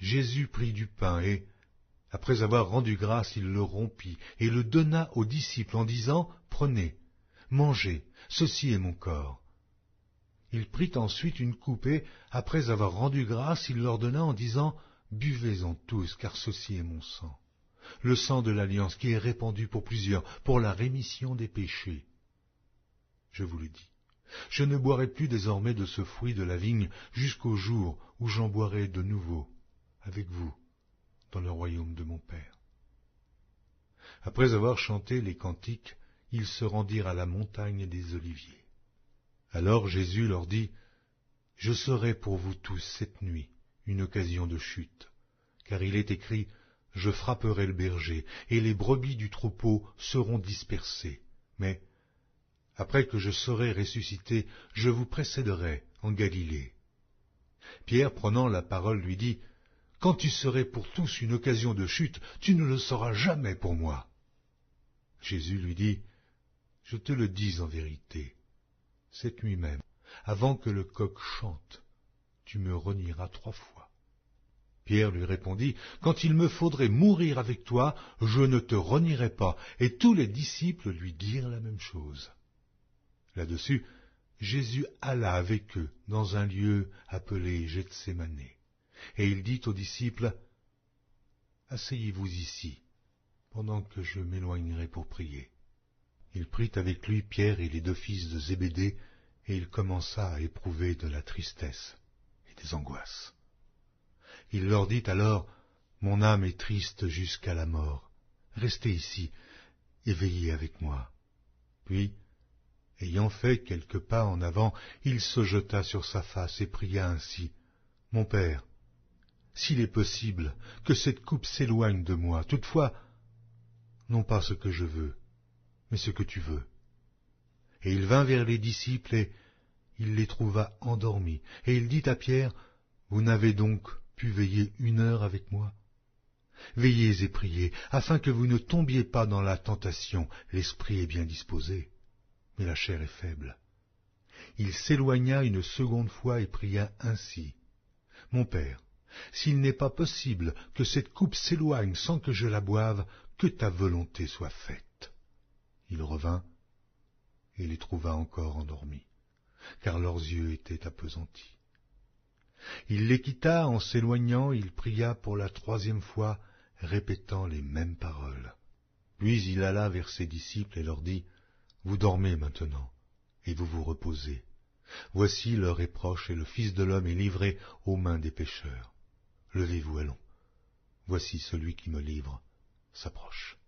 Jésus prit du pain et, après avoir rendu grâce, il le rompit et le donna aux disciples en disant, « Prenez, mangez, ceci est mon corps. » Il prit ensuite une coupe et, après avoir rendu grâce, il leur donna en disant, « Buvez-en tous, car ceci est mon sang, le sang de l'alliance qui est répandu pour plusieurs, pour la rémission des péchés. Je vous le dis, je ne boirai plus désormais de ce fruit de la vigne jusqu'au jour où j'en boirai de nouveau avec vous dans le royaume de mon Père. » Après avoir chanté les cantiques, ils se rendirent à la montagne des Oliviers. Alors Jésus leur dit, « Je serai pour vous tous cette nuit une occasion de chute, car il est écrit, « Je frapperai le berger, et les brebis du troupeau seront dispersées. Mais, après que je serai ressuscité, je vous précéderai en Galilée. » Pierre, prenant la parole, lui dit, « Quand tu serais pour tous une occasion de chute, tu ne le seras jamais pour moi. » Jésus lui dit, « Je te le dis en vérité, cette nuit même, avant que le coq chante, tu me renieras 3 fois. » Pierre lui répondit, « Quand il me faudrait mourir avec toi, je ne te renierai pas. » Et tous les disciples lui dirent la même chose. Là-dessus, Jésus alla avec eux dans un lieu appelé Gethsémane, et il dit aux disciples, « Asseyez-vous ici, pendant que je m'éloignerai pour prier. » Il prit avec lui Pierre et les 2 fils de Zébédée, et il commença à éprouver de la tristesse et des angoisses. Il leur dit alors, « Mon âme est triste jusqu'à la mort. Restez ici et veillez avec moi. » Puis, ayant fait quelques pas en avant, il se jeta sur sa face et pria ainsi, « Mon Père, s'il est possible que cette coupe s'éloigne de moi, toutefois, non pas ce que je veux, mais ce que tu veux. » Et il vint vers les disciples et il les trouva endormis. Et il dit à Pierre, « Vous n'avez donc pu veiller 1 heure avec moi? Veillez et priez, afin que vous ne tombiez pas dans la tentation. L'esprit est bien disposé, mais la chair est faible. » Il s'éloigna une 2e fois et pria ainsi, « Mon Père, s'il n'est pas possible que cette coupe s'éloigne sans que je la boive, que ta volonté soit faite. » Il revint et les trouva encore endormis, car leurs yeux étaient appesantis. Il les quitta en s'éloignant, il pria pour la 3e fois, répétant les mêmes paroles. Puis il alla vers ses disciples et leur dit, « Vous dormez maintenant, et vous vous reposez. Voici l'heure est proche, et le Fils de l'homme est livré aux mains des pécheurs. Levez-vous, allons. Voici celui qui me livre s'approche. »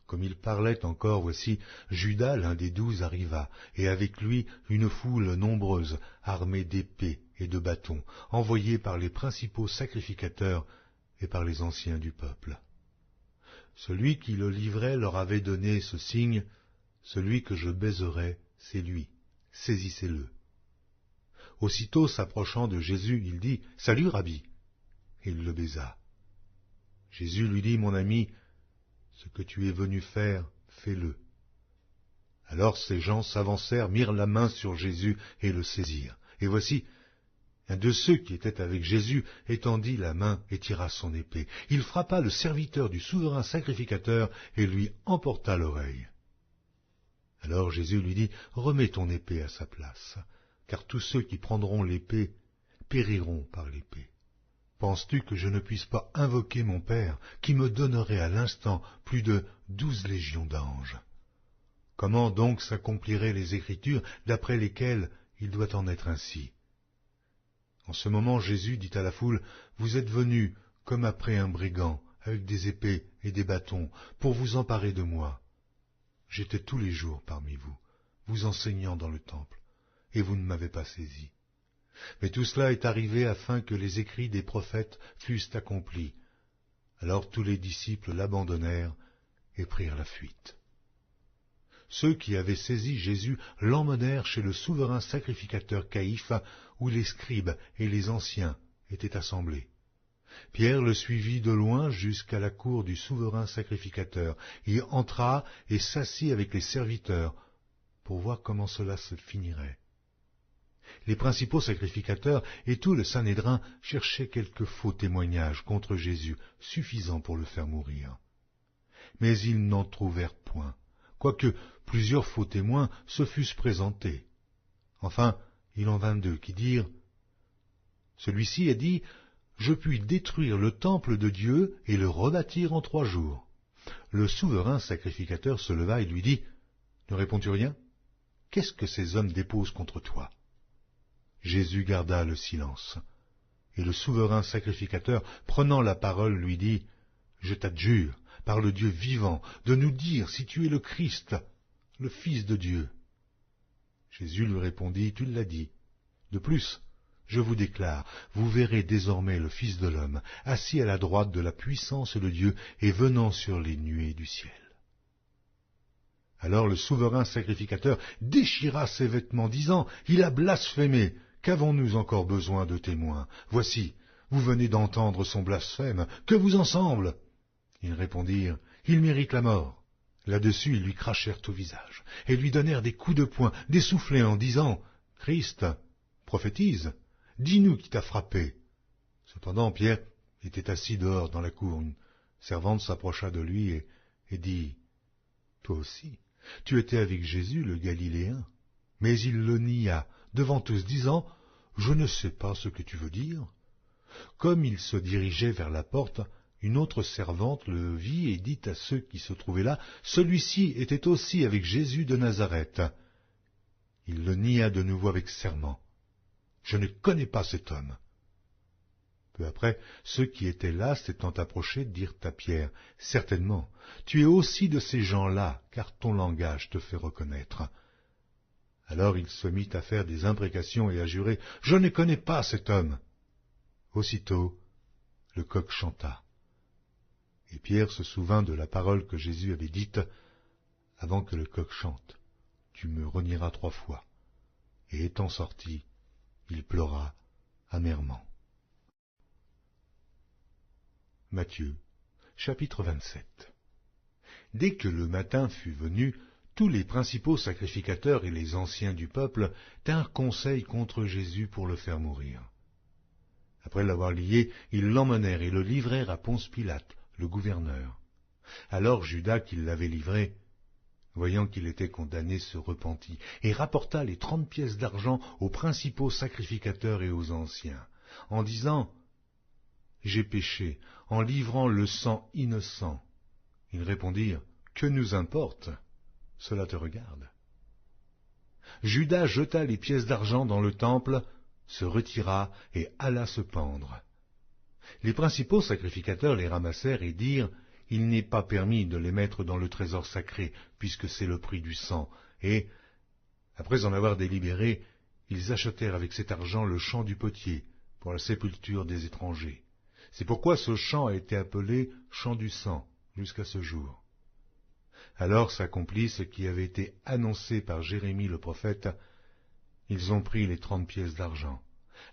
Comme il parlait encore, voici, Judas, l'un des 12, arriva, et avec lui une foule nombreuse, armée d'épées et de bâtons, envoyés par les principaux sacrificateurs et par les anciens du peuple. Celui qui le livrait leur avait donné ce signe, « Celui que je baiserai, c'est lui, saisissez-le. » Aussitôt s'approchant de Jésus, il dit, « Salut, Rabbi !» Et il le baisa. Jésus lui dit, « Mon ami, ce que tu es venu faire, fais-le. » Alors ces gens s'avancèrent, mirent la main sur Jésus et le saisirent. Et voici, un de ceux qui étaient avec Jésus étendit la main et tira son épée. Il frappa le serviteur du souverain sacrificateur et lui emporta l'oreille. Alors Jésus lui dit, « Remets ton épée à sa place, car tous ceux qui prendront l'épée périront par l'épée. Penses-tu que je ne puisse pas invoquer mon Père, qui me donnerait à l'instant plus de 12 légions d'anges? Comment donc s'accompliraient les Écritures d'après lesquelles il doit en être ainsi? » En ce moment, Jésus dit à la foule, « Vous êtes venus comme après un brigand, avec des épées et des bâtons, pour vous emparer de moi. J'étais tous les jours parmi vous, vous enseignant dans le temple, et vous ne m'avez pas saisi. Mais tout cela est arrivé afin que les écrits des prophètes fussent accomplis. » Alors tous les disciples l'abandonnèrent et prirent la fuite. Ceux qui avaient saisi Jésus l'emmenèrent chez le souverain sacrificateur Caïphe, où les scribes et les anciens étaient assemblés. Pierre le suivit de loin jusqu'à la cour du souverain sacrificateur. Il entra et s'assit avec les serviteurs pour voir comment cela se finirait. Les principaux sacrificateurs et tout le Sanhédrin cherchaient quelques faux témoignages contre Jésus, suffisants pour le faire mourir. Mais ils n'en trouvèrent point, quoique plusieurs faux témoins se fussent présentés. Enfin, il en vint deux qui dirent « Celui-ci a dit, je puis détruire le temple de Dieu et le rebâtir en 3 jours. » Le souverain sacrificateur se leva et lui dit « Ne réponds-tu rien? Qu'est-ce que ces hommes déposent contre toi ?» Jésus garda le silence. Et le souverain sacrificateur, prenant la parole, lui dit « Je t'adjure, par le Dieu vivant, de nous dire si tu es le Christ, le Fils de Dieu. » Jésus lui répondit, « Tu l'as dit. De plus, je vous déclare, vous verrez désormais le Fils de l'homme, assis à la droite de la puissance de Dieu et venant sur les nuées du ciel. » Alors le souverain sacrificateur déchira ses vêtements, disant, « Il a blasphémé, qu'avons-nous encore besoin de témoins? Voici, vous venez d'entendre son blasphème, que vous en semble ?» Ils répondirent, « Il mérite la mort. » Là-dessus, ils lui crachèrent au visage, et lui donnèrent des coups de poing, des soufflets en disant, « Christ, prophétise, dis-nous qui t'a frappé. » Cependant, Pierre était assis dehors dans la cour. Une servante s'approcha de lui et dit, « Toi aussi, tu étais avec Jésus, le Galiléen. » Mais il le nia devant tous, disant, « Je ne sais pas ce que tu veux dire. » Comme il se dirigeait vers la porte, une autre servante le vit et dit à ceux qui se trouvaient là, « Celui-ci était aussi avec Jésus de Nazareth. » Il le nia de nouveau avec serment. « Je ne connais pas cet homme. » Peu après, ceux qui étaient là, s'étant approchés, dirent à Pierre, « Certainement, tu es aussi de ces gens-là, car ton langage te fait reconnaître. » Alors il se mit à faire des imprécations et à jurer, « Je ne connais pas cet homme. » Aussitôt, le coq chanta. Et Pierre se souvint de la parole que Jésus avait dite, « Avant que le coq chante, tu me renieras 3 fois. » Et étant sorti, il pleura amèrement. Matthieu, chapitre 27. Dès que le matin fut venu, tous les principaux sacrificateurs et les anciens du peuple tinrent conseil contre Jésus pour le faire mourir. Après l'avoir lié, ils l'emmenèrent et le livrèrent à Ponce Pilate, le gouverneur. Alors Judas, qui l'avait livré, voyant qu'il était condamné, se repentit, et rapporta les 30 pièces d'argent aux principaux sacrificateurs et aux anciens, en disant « J'ai péché en livrant le sang innocent. » Ils répondirent « Que nous importe? Cela te regarde. » Judas jeta les pièces d'argent dans le temple, se retira et alla se pendre. Les principaux sacrificateurs les ramassèrent et dirent « Il n'est pas permis de les mettre dans le trésor sacré, puisque c'est le prix du sang. » Et, après en avoir délibéré, ils achetèrent avec cet argent le champ du potier, pour la sépulture des étrangers. C'est pourquoi ce champ a été appelé champ du sang, jusqu'à ce jour. Alors s'accomplit ce qui avait été annoncé par Jérémie le prophète. Ils ont pris les 30 pièces d'argent,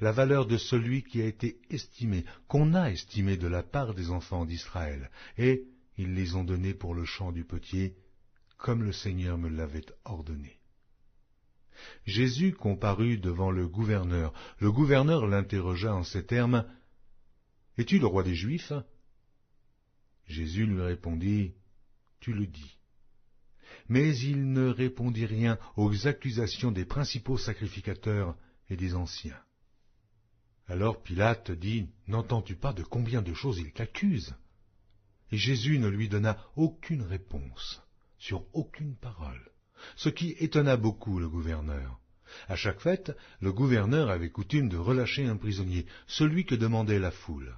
la valeur de celui qui a été estimé, qu'on a estimé de la part des enfants d'Israël, et ils les ont donnés pour le champ du potier, comme le Seigneur me l'avait ordonné. Jésus comparut devant le gouverneur. Le gouverneur l'interrogea en ces termes, « Es-tu le roi des Juifs ?» Jésus lui répondit, « Tu le dis. » Mais il ne répondit rien aux accusations des principaux sacrificateurs et des anciens. Alors Pilate dit, « N'entends-tu pas de combien de choses il t'accuse ?» Et Jésus ne lui donna aucune réponse, sur aucune parole, ce qui étonna beaucoup le gouverneur. À chaque fête, le gouverneur avait coutume de relâcher un prisonnier, celui que demandait la foule.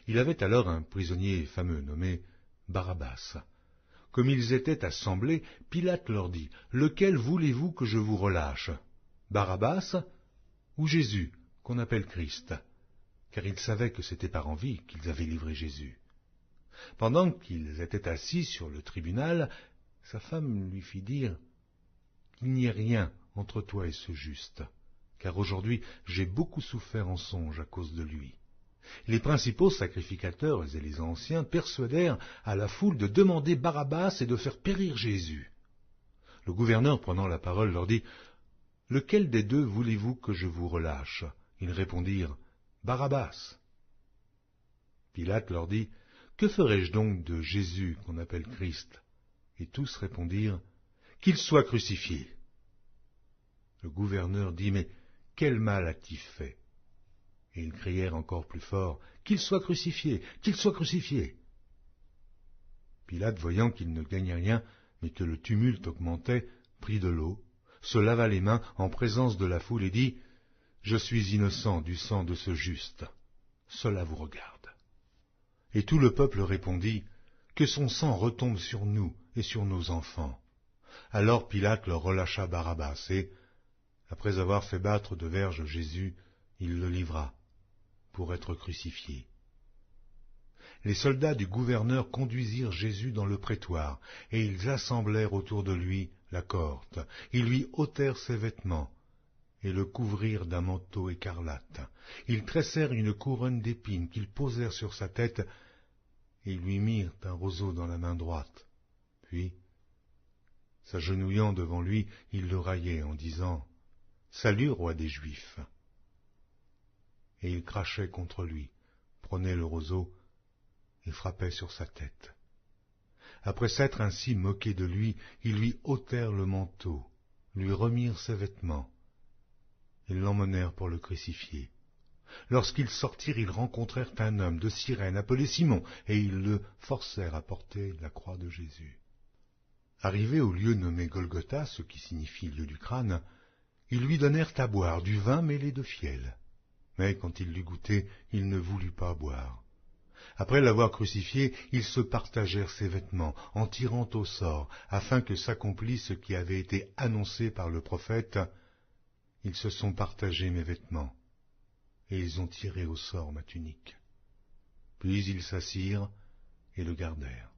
Il avait alors un prisonnier fameux nommé Barabbas. Comme ils étaient assemblés, Pilate leur dit, « Lequel voulez-vous que je vous relâche, Barabbas ou Jésus, qu'on appelle Christ ?» Car ils savaient que c'était par envie qu'ils avaient livré Jésus. Pendant qu'ils étaient assis sur le tribunal, sa femme lui fit dire, « Qu'il n'y ait rien entre toi et ce juste, car aujourd'hui j'ai beaucoup souffert en songe à cause de lui. » Les principaux sacrificateurs et les anciens persuadèrent à la foule de demander Barabbas et de faire périr Jésus. Le gouverneur, prenant la parole, leur dit, « Lequel des deux voulez-vous que je vous relâche ?» Ils répondirent, « Barabbas. » Pilate leur dit, « Que ferai-je donc de Jésus qu'on appelle Christ ?» Et tous répondirent, « Qu'il soit crucifié. » Le gouverneur dit, « Mais quel mal a-t-il fait ?» Et ils crièrent encore plus fort, « Qu'il soit crucifié, qu'il soit crucifié !» Pilate, voyant qu'il ne gagnait rien, mais que le tumulte augmentait, prit de l'eau, se lava les mains en présence de la foule et dit, « Je suis innocent du sang de ce juste, cela vous regarde. » Et tout le peuple répondit, « Que son sang retombe sur nous et sur nos enfants. » Alors Pilate leur relâcha Barabbas et, après avoir fait battre de verges Jésus, il le livra pour être crucifié. Les soldats du gouverneur conduisirent Jésus dans le prétoire, et ils assemblèrent autour de lui la cohorte. Ils lui ôtèrent ses vêtements, et le couvrirent d'un manteau écarlate. Ils tressèrent une couronne d'épines qu'ils posèrent sur sa tête, et ils lui mirent un roseau dans la main droite. Puis, s'agenouillant devant lui, ils le raillaient en disant, « Salut, roi des Juifs !» Et ils crachaient contre lui, prenaient le roseau et frappaient sur sa tête. Après s'être ainsi moqués de lui, ils lui ôtèrent le manteau, lui remirent ses vêtements. Ils l'emmenèrent pour le crucifier. Lorsqu'ils sortirent, ils rencontrèrent un homme de Cyrène appelé Simon, et ils le forcèrent à porter la croix de Jésus. Arrivés au lieu nommé Golgotha, ce qui signifie lieu du crâne, ils lui donnèrent à boire du vin mêlé de fiel. Mais quand il l'eut goûté, il ne voulut pas boire. Après l'avoir crucifié, ils se partagèrent ses vêtements, en tirant au sort, afin que s'accomplisse ce qui avait été annoncé par le prophète. Ils se sont partagés mes vêtements, et ils ont tiré au sort ma tunique. Puis ils s'assirent et le gardèrent.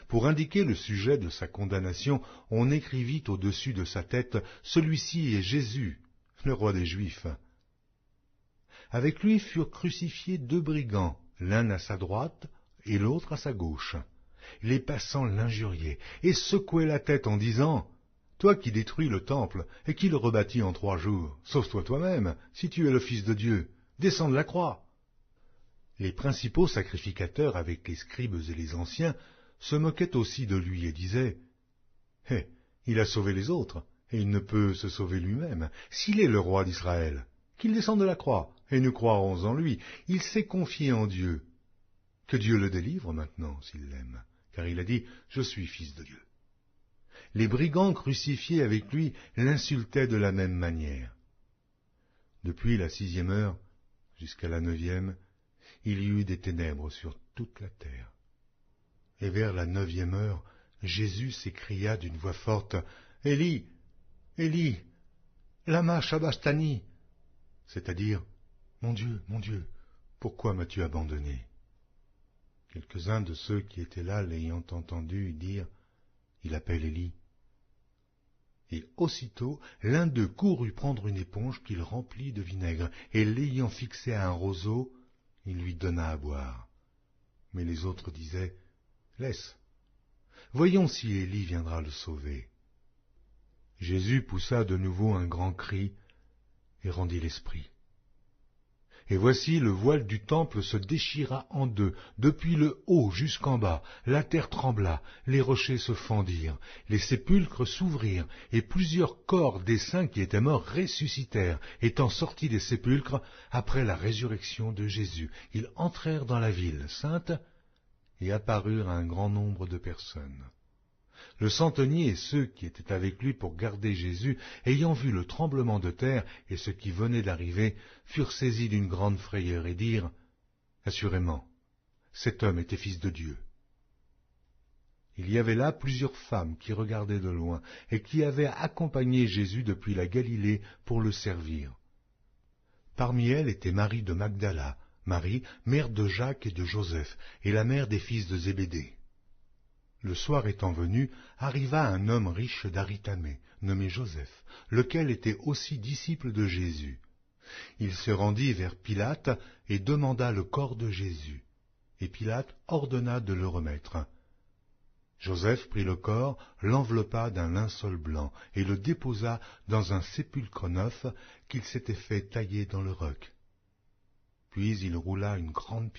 Pour indiquer le sujet de sa condamnation, on écrivit au-dessus de sa tête, « Celui-ci est Jésus, le roi des Juifs. » Avec lui furent crucifiés 2 brigands, l'un à sa droite et l'autre à sa gauche. Les passants l'injuriaient et secouaient la tête en disant, « Toi qui détruis le temple et qui le rebâtis en 3 jours, sauve-toi toi-même, si tu es le Fils de Dieu, descends de la croix. » Les principaux sacrificateurs, avec les scribes et les anciens, se moquaient aussi de lui et disaient, « Eh, il a sauvé les autres, et il ne peut se sauver lui-même, s'il est le roi d'Israël. Qu'il descende de la croix, et nous croirons en lui. Il s'est confié en Dieu. Que Dieu le délivre maintenant, s'il l'aime, car il a dit, « Je suis fils de Dieu. » Les brigands crucifiés avec lui l'insultaient de la même manière. Depuis la 6e heure jusqu'à la 9e, il y eut des ténèbres sur toute la terre. Et vers la 9e heure, Jésus s'écria d'une voix forte, « Élie, Élie, lama sabachthani » c'est-à-dire, « Mon Dieu, pourquoi m'as-tu abandonné ?» Quelques-uns de ceux qui étaient là, l'ayant entendu, dirent, « Il appelle Élie. » Et aussitôt, l'un d'eux courut prendre une éponge qu'il remplit de vinaigre, et l'ayant fixée à un roseau, il lui donna à boire. Mais les autres disaient, « Laisse, voyons si Élie viendra le sauver. » Jésus poussa de nouveau un grand cri et rendit l'esprit. Et voici le voile du temple se déchira en 2, depuis le haut jusqu'en bas, la terre trembla, les rochers se fendirent, les sépulcres s'ouvrirent, et plusieurs corps des saints qui étaient morts ressuscitèrent, étant sortis des sépulcres après la résurrection de Jésus. Ils entrèrent dans la ville sainte et apparurent à un grand nombre de personnes. Le centenier et ceux qui étaient avec lui pour garder Jésus, ayant vu le tremblement de terre et ce qui venait d'arriver, furent saisis d'une grande frayeur et dirent, « Assurément, cet homme était fils de Dieu. » Il y avait là plusieurs femmes qui regardaient de loin et qui avaient accompagné Jésus depuis la Galilée pour le servir. Parmi elles était Marie de Magdala, Marie, mère de Jacques et de Joseph, et la mère des fils de Zébédée. Le soir étant venu, arriva un homme riche d'Aritamée, nommé Joseph, lequel était aussi disciple de Jésus. Il se rendit vers Pilate et demanda le corps de Jésus, et Pilate ordonna de le remettre. Joseph prit le corps, l'enveloppa d'un linceul blanc et le déposa dans un sépulcre neuf qu'il s'était fait tailler dans le roc. Puis il roula une grande